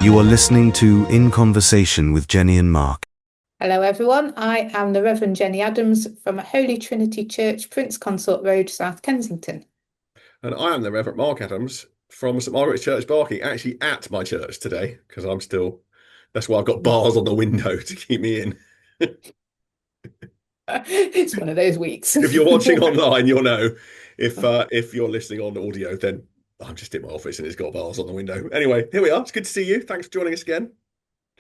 You are listening to In Conversation with Jenny and Mark. Hello, everyone. I am the Reverend Jenny Adams from Holy Trinity Church, Prince Consort Road, South Kensington. And I am the Reverend Mark Adams from St Margaret's Church, Barking, actually at my church today, because that's why I've got bars on the window to keep me in. It's one of those weeks. If you're watching online, you'll know. If you're listening on audio, then I'm just in my office and it's got bars on the window. Anyway, here we are. It's good to see you. Thanks for joining us again.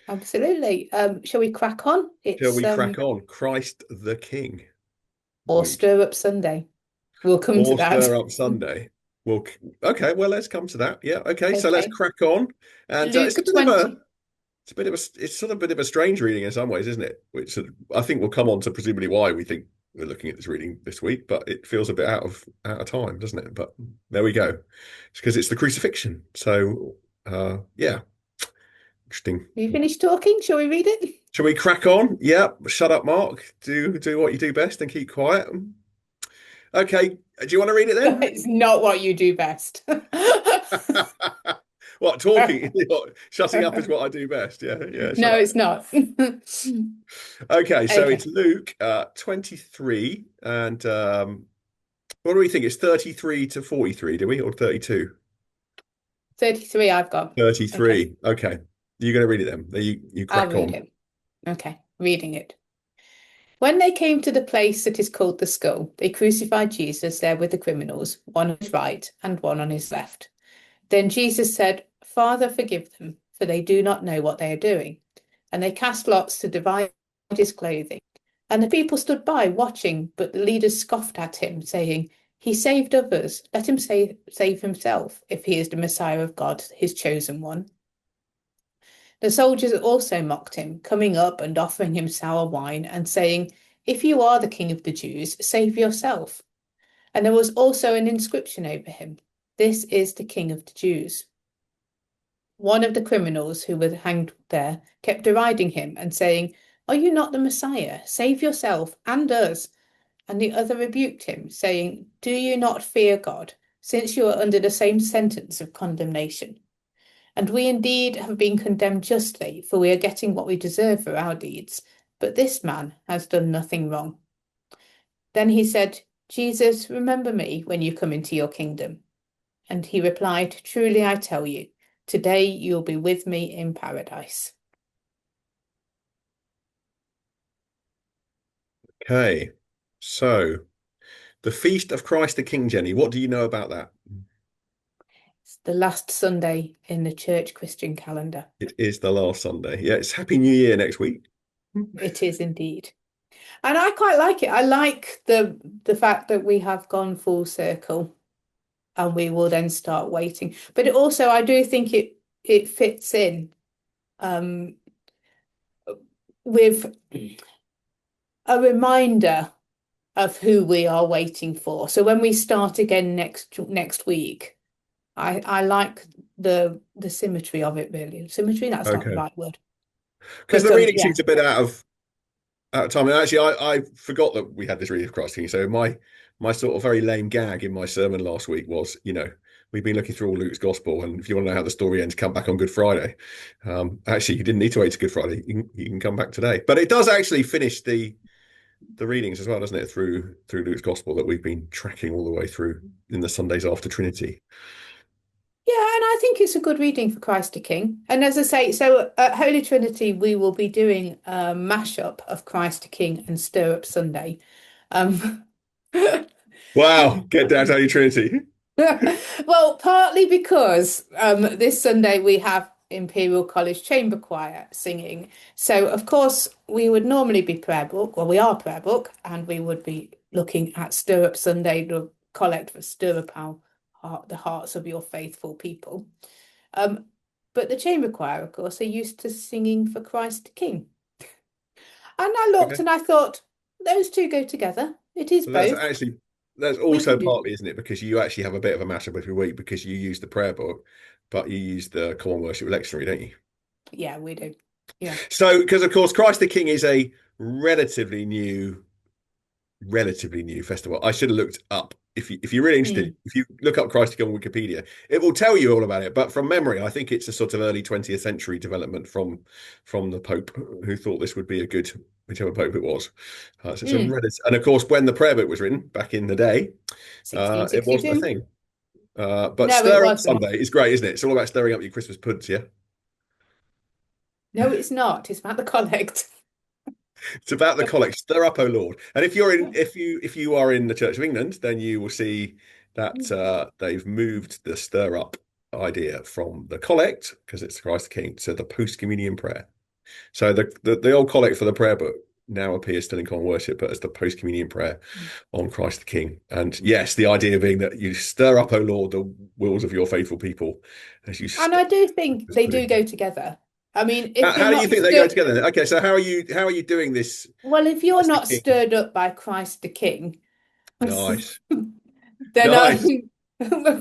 Absolutely. Shall we crack on? Shall we crack on? Christ the King. Or Stir Up Sunday. We'll come to that. Or Stir Up Sunday. Okay, well, let's come to that. Yeah, okay. So let's crack on. And Luke 20. It's sort of a bit of a strange reading in some ways, isn't it? Which I think we'll come on to presumably why we think we're looking at this reading this week, but it feels a bit out of time, doesn't it? But there we go. It's because it's the crucifixion. So yeah. Interesting. Have you finished talking? Shall we read it? Shall we crack on? Yeah. Shut up, Mark. Do what you do best and keep quiet. Okay. Do you want to read it then? It's not what you do best. What, talking? Shutting up is what I do best. Yeah. No, it's not. Okay, so it's Luke 23, and what do we think? It's 33 to 43, do we? Or 32? 33 I've got. 33. Okay. You're going to read it then. You crack I'll read it. Okay, reading it. When they came to the place that is called the Skull, they crucified Jesus there with the criminals, one on his right and one on his left. Then Jesus said, "Father, forgive them, for they do not know what they are doing." And they cast lots to divide his clothing. And the people stood by watching, but the leaders scoffed at him, saying, "He saved others. Let him save himself, if he is the Messiah of God, his chosen one." The soldiers also mocked him, coming up and offering him sour wine and saying, "If you are the King of the Jews, save yourself." And there was also an inscription over him, "This is the King of the Jews." One of the criminals who were hanged there kept deriding him and saying, "Are you not the Messiah? Save yourself and us." And the other rebuked him, saying, "Do you not fear God, since you are under the same sentence of condemnation? And we indeed have been condemned justly, for we are getting what we deserve for our deeds. But this man has done nothing wrong." Then he said, "Jesus, remember me when you come into your kingdom." And he replied, "Truly I tell you, today you'll be with me in paradise." Okay, so the Feast of Christ the King, Jenny. What do you know about that? It's the last Sunday in the church Christian calendar. It is the last Sunday. Yeah, it's Happy New Year next week. It is indeed. And I quite like it. I like the fact that we have gone full circle and we will then start waiting. But it also, I do think it fits in with a reminder of who we are waiting for. So when we start again next week, I like the symmetry of it, really. Symmetry, that's not the right word. Because the reading seems a bit out of time. And actually, I forgot that we had this reading of Christ King. So my sort of very lame gag in my sermon last week was, we've been looking through all Luke's gospel, and if you want to know how the story ends, come back on Good Friday. Actually, you didn't need to wait to Good Friday. You can come back today. But it does actually finish the readings as well, doesn't it, through Luke's gospel that we've been tracking all the way through in the Sundays after Trinity. Yeah, and I think it's a good reading for Christ the King. And as I say, so at Holy Trinity, we will be doing a mashup of Christ the King and Stir Up Sunday. Wow, get down to Holy Trinity. Well, partly because this Sunday we have Imperial College Chamber Choir singing. So, of course, we would normally be prayer book. Well, we are prayer book, and we would be looking at Stir Up Sunday, the collect for Stir Up the hearts of your faithful people. But the chamber choir, of course, are used to singing for Christ the King. And I looked and I thought, those two go together. It is both. That's also partly, isn't it? Because you actually have a bit of a mashup every week because you use the prayer book, but you use the Common Worship Lectionary, don't you? Yeah, we do. Yeah. So, because of course, Christ the King is a relatively new festival. I should have looked up if you're really interested, if you look up Christ the King on Wikipedia, it will tell you all about it. But from memory, I think it's a sort of early 20th century development from the Pope, who thought this would be a good, whichever Pope it was. So it's a and of course, when the prayer book was written back in the day, it wasn't a 1662. thing. But No, Stir it Up wasn't. Sunday is great, isn't it? It's all about stirring up your Christmas puds, yeah? No, it's not. It's about the collect. It's about the collect. Stir up, O Lord. And if you're in, if you are in the Church of England, then you will see that they've moved the stir up idea from the collect, because it's Christ the King, to the post communion prayer. So the old collect for the prayer book now appears still in common worship, but as the post communion prayer on Christ the King. And yes, the idea being that you stir up, O Lord, the wills of your faithful people as you. And I do think they do go together. I mean, if how do you think they go together? Okay, so how are you doing this? Well, if you're not stirred up by Christ the King, nice, then nice.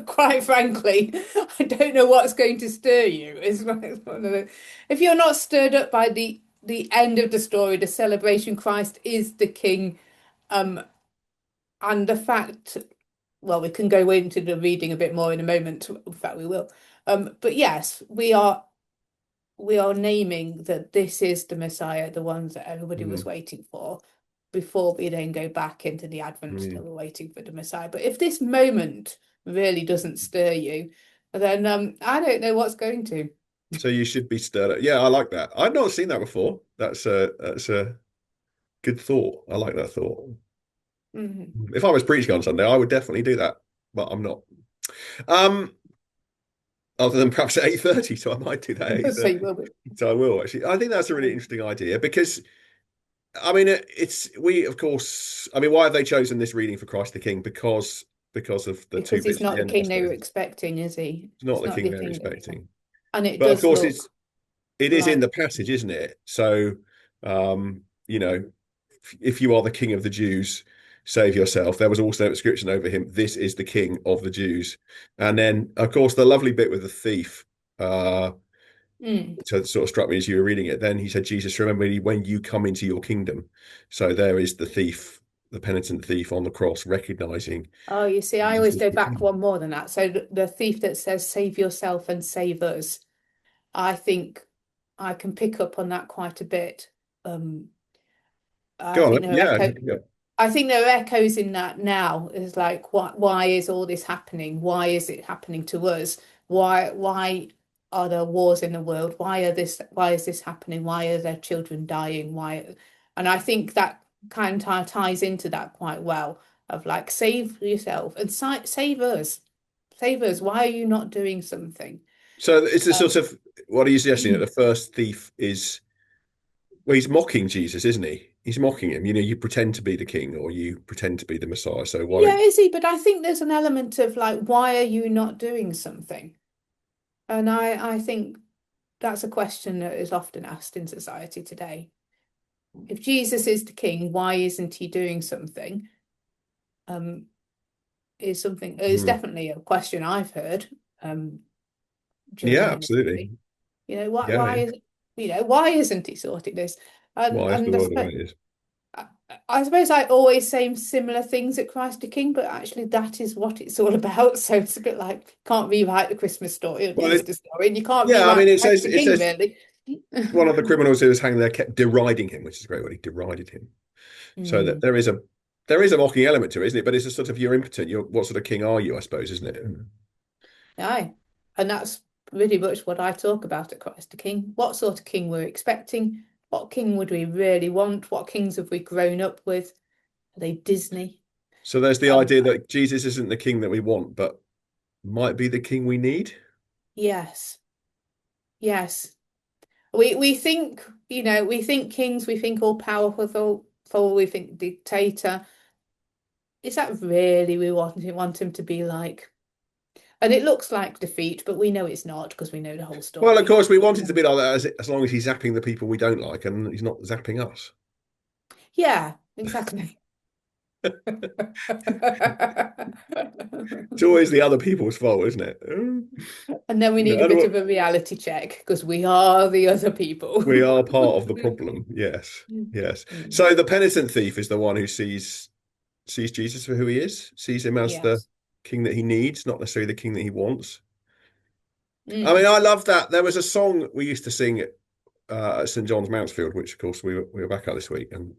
Quite frankly, I don't know what's going to stir you. If you're not stirred up by the end of the story, the celebration, Christ is the King, and the fact, well, we can go into the reading a bit more in a moment. In fact, we will. But yes, we are naming that this is the Messiah, the ones that everybody was waiting for, before we then go back into the Advent that we're waiting for the Messiah. But if this moment really doesn't stir you, then I don't know what's going to. So you should be stirred up. Yeah, I like that. I've not seen that before. That's a good thought. I like that thought. If I was preaching on Sunday, I would definitely do that, but I'm not. Other than perhaps at 8:30, so I might do that at 8:30. So I will actually. I think that's a really interesting idea, because I mean, of course, I mean, why have they chosen this reading for Christ the King? Because of the two bits. He's not the king they were expecting, is he? It's not the king they're expecting. And it but does of course it is right in the passage, isn't it? So you know, if you are the King of the Jews, save yourself. There was also an inscription over him, this is the King of the Jews. And then of course the lovely bit with the thief, so it sort of struck me as you were reading it. Then he said, Jesus, remember me when you come into your kingdom. So there is the thief, the penitent thief on the cross, recognizing. Oh, you see, I always go back one more than that. So the thief that says, save yourself and save us, I think I can pick up on that quite a bit. I think there are echoes in that now. It's like, why is all this happening? Why is it happening to us? Why are there wars in the world? Why is this happening? Why are there children dying? Why? And I think that kind of ties into that quite well, of like, save yourself and save us. Save us. Why are you not doing something? So it's a sort of, what are you suggesting, that the first thief is, well, he's mocking Jesus, isn't he? He's mocking him. You know, you pretend to be the king, or you pretend to be the Messiah. So why? Yeah, is he? But I think there's an element of like, why are you not doing something? And I think that's a question that is often asked in society today. If Jesus is the king, why isn't he doing something? Is definitely a question I've heard. Yeah, absolutely. You know, why isn't he sorting this? Why is the world the way it is? I suppose I always say similar things at Christ the King, but actually that is what it's all about. So it's a bit like, can't rewrite the Christmas story or the Easter story, and you can't rewrite it says really. One of the criminals who was hanging there kept deriding him, which is a great word. He derided him. So that there is a mocking element to it, isn't it? But it's a sort of, you're impotent. What sort of king are you, I suppose, isn't it? Aye. And that's really much what I talk about at Christ the King. What sort of king we're expecting? What king would we really want? What kings have we grown up with? Are they Disney? So there's the idea that Jesus isn't the king that we want, but might be the king we need. Yes. Yes. We think, we think kings, we think all powerful, we think dictator. Is that really we want him to be like? And it looks like defeat, but we know it's not, because we know the whole story. Well, of course, we want it to be like that as long as he's zapping the people we don't like, and he's not zapping us. Yeah, exactly. It's always the other people's fault, isn't it? And then we need a bit of a reality check, because we are the other people. We are part of the problem. Yes, yes. So the penitent thief is the one who sees Jesus for who he is, sees him as the king that he needs, not necessarily the king that he wants. I mean, I love that. There was a song we used to sing at St. John's Mountsfield, which of course we were back at this week, and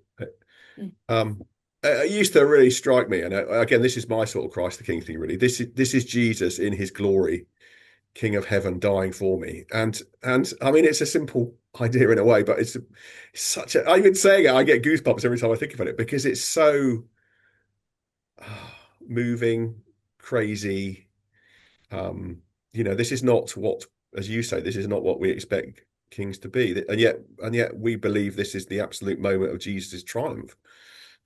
it used to really strike me. And again, this is my sort of Christ the King thing, really. This is Jesus in his glory, King of heaven, dying for me. And I mean, it's a simple idea in a way, but it's such a, I've been saying it, I get goosebumps every time I think about it, because it's so moving, crazy. This is not what, as you say, this is not what we expect kings to be. And yet we believe this is the absolute moment of Jesus' triumph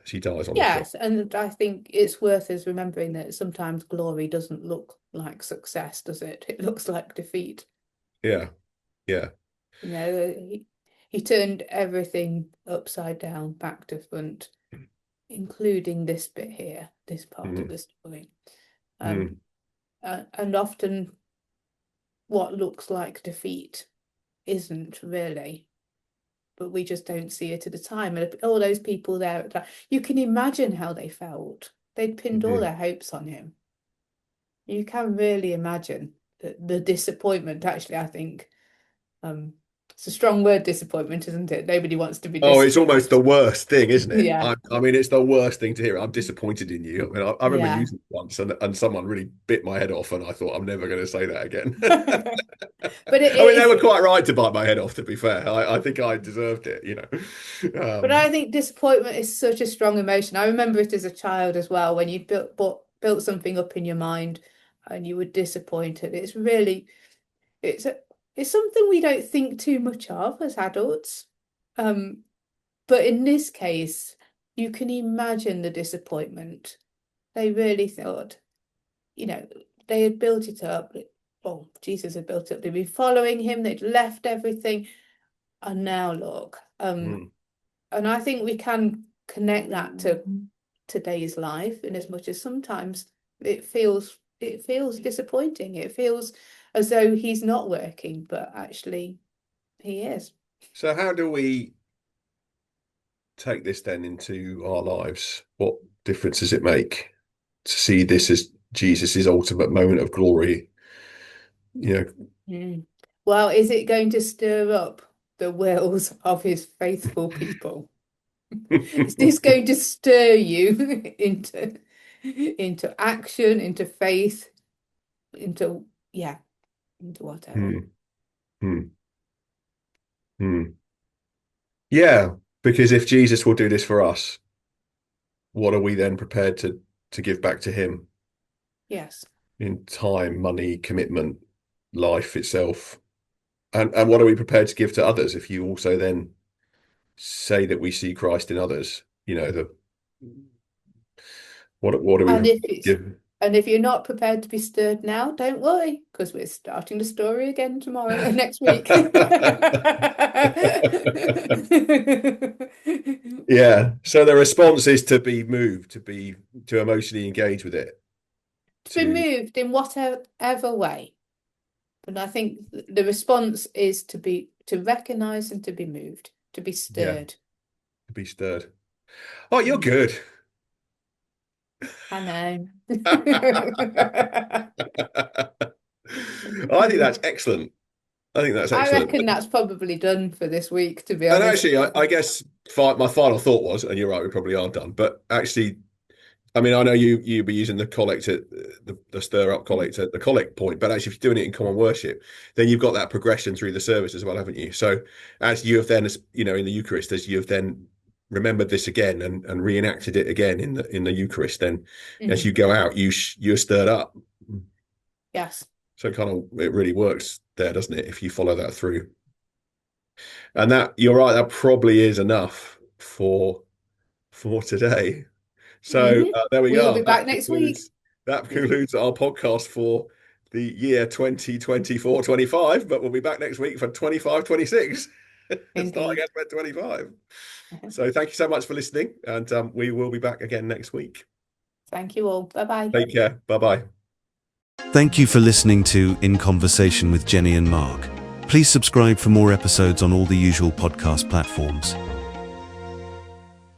as he dies on the cross. Yes, and I think it's worth us remembering that sometimes glory doesn't look like success, does it? It looks like defeat. Yeah. He turned everything upside down, back to front, including this bit here, this part of the story. And often what looks like defeat isn't really, but we just don't see it at the time. And all those people there, you can imagine how they felt. They'd pinned all their hopes on him. You can really imagine the disappointment. Actually, I think it's a strong word, disappointment, isn't it? Nobody wants to be disappointed. Oh, it's almost the worst thing, isn't it? Yeah. I mean, it's the worst thing to hear. I'm disappointed in you. I mean, I remember using it once, and someone really bit my head off, and I thought, I'm never going to say that again. But they were quite right to bite my head off, to be fair. I think I deserved it, But I think disappointment is such a strong emotion. I remember it as a child as well, when you built something up in your mind and you were disappointed. It's really, it's something we don't think too much of as adults. But in this case, you can imagine the disappointment. They really thought, they had built it up. Well, Jesus had built it up. They'd been following him. They'd left everything. And now look. And I think we can connect that to today's life, in as much as sometimes it feels disappointing. It feels as though he's not working, but actually he is. So how do we take this then into our lives? What difference does it make to see this as Jesus's ultimate moment of glory? Well, is it going to stir up the wills of his faithful people? Is this going to stir you into action, into faith, into whatever? Yeah, because if Jesus will do this for us, what are we then prepared to give back to him? Yes. In time, money, commitment, life itself. And what are we prepared to give to others if you also then say that we see Christ in others? What are we give? And if you're not prepared to be stirred now, don't worry, because we're starting the story again tomorrow, next week. Yeah. So the response is to be moved, to emotionally engage with it. To be moved in whatever way. But I think the response is to recognize and to be moved, to be stirred. Yeah, to be stirred. Oh, you're good. I know. I think that's excellent. I reckon that's probably done for this week, to be honest. And actually, I guess my final thought was, and you're right, we probably are done, but actually, I mean, I know you'll be using the collect, the stir up collect at the collect point, but actually if you're doing it in common worship, then you've got that progression through the service as well, haven't you? So as you have then, in the Eucharist, as you have then remembered this again and reenacted it again in the Eucharist, then as you go out, you're stirred up. Yes. So it really works there, doesn't it? If you follow that through. And that, you're right, that probably is enough for today. So there we go. We'll be back next week. That concludes our podcast for the year 2024-25, but we'll be back next week for 25-26. Starting at 25. So thank you so much for listening, and we will be back again next week. Thank you all. Bye-bye. Take care. Bye-bye. Thank you for listening to In Conversation with Jenny and Mark. Please subscribe for more episodes on all the usual podcast platforms.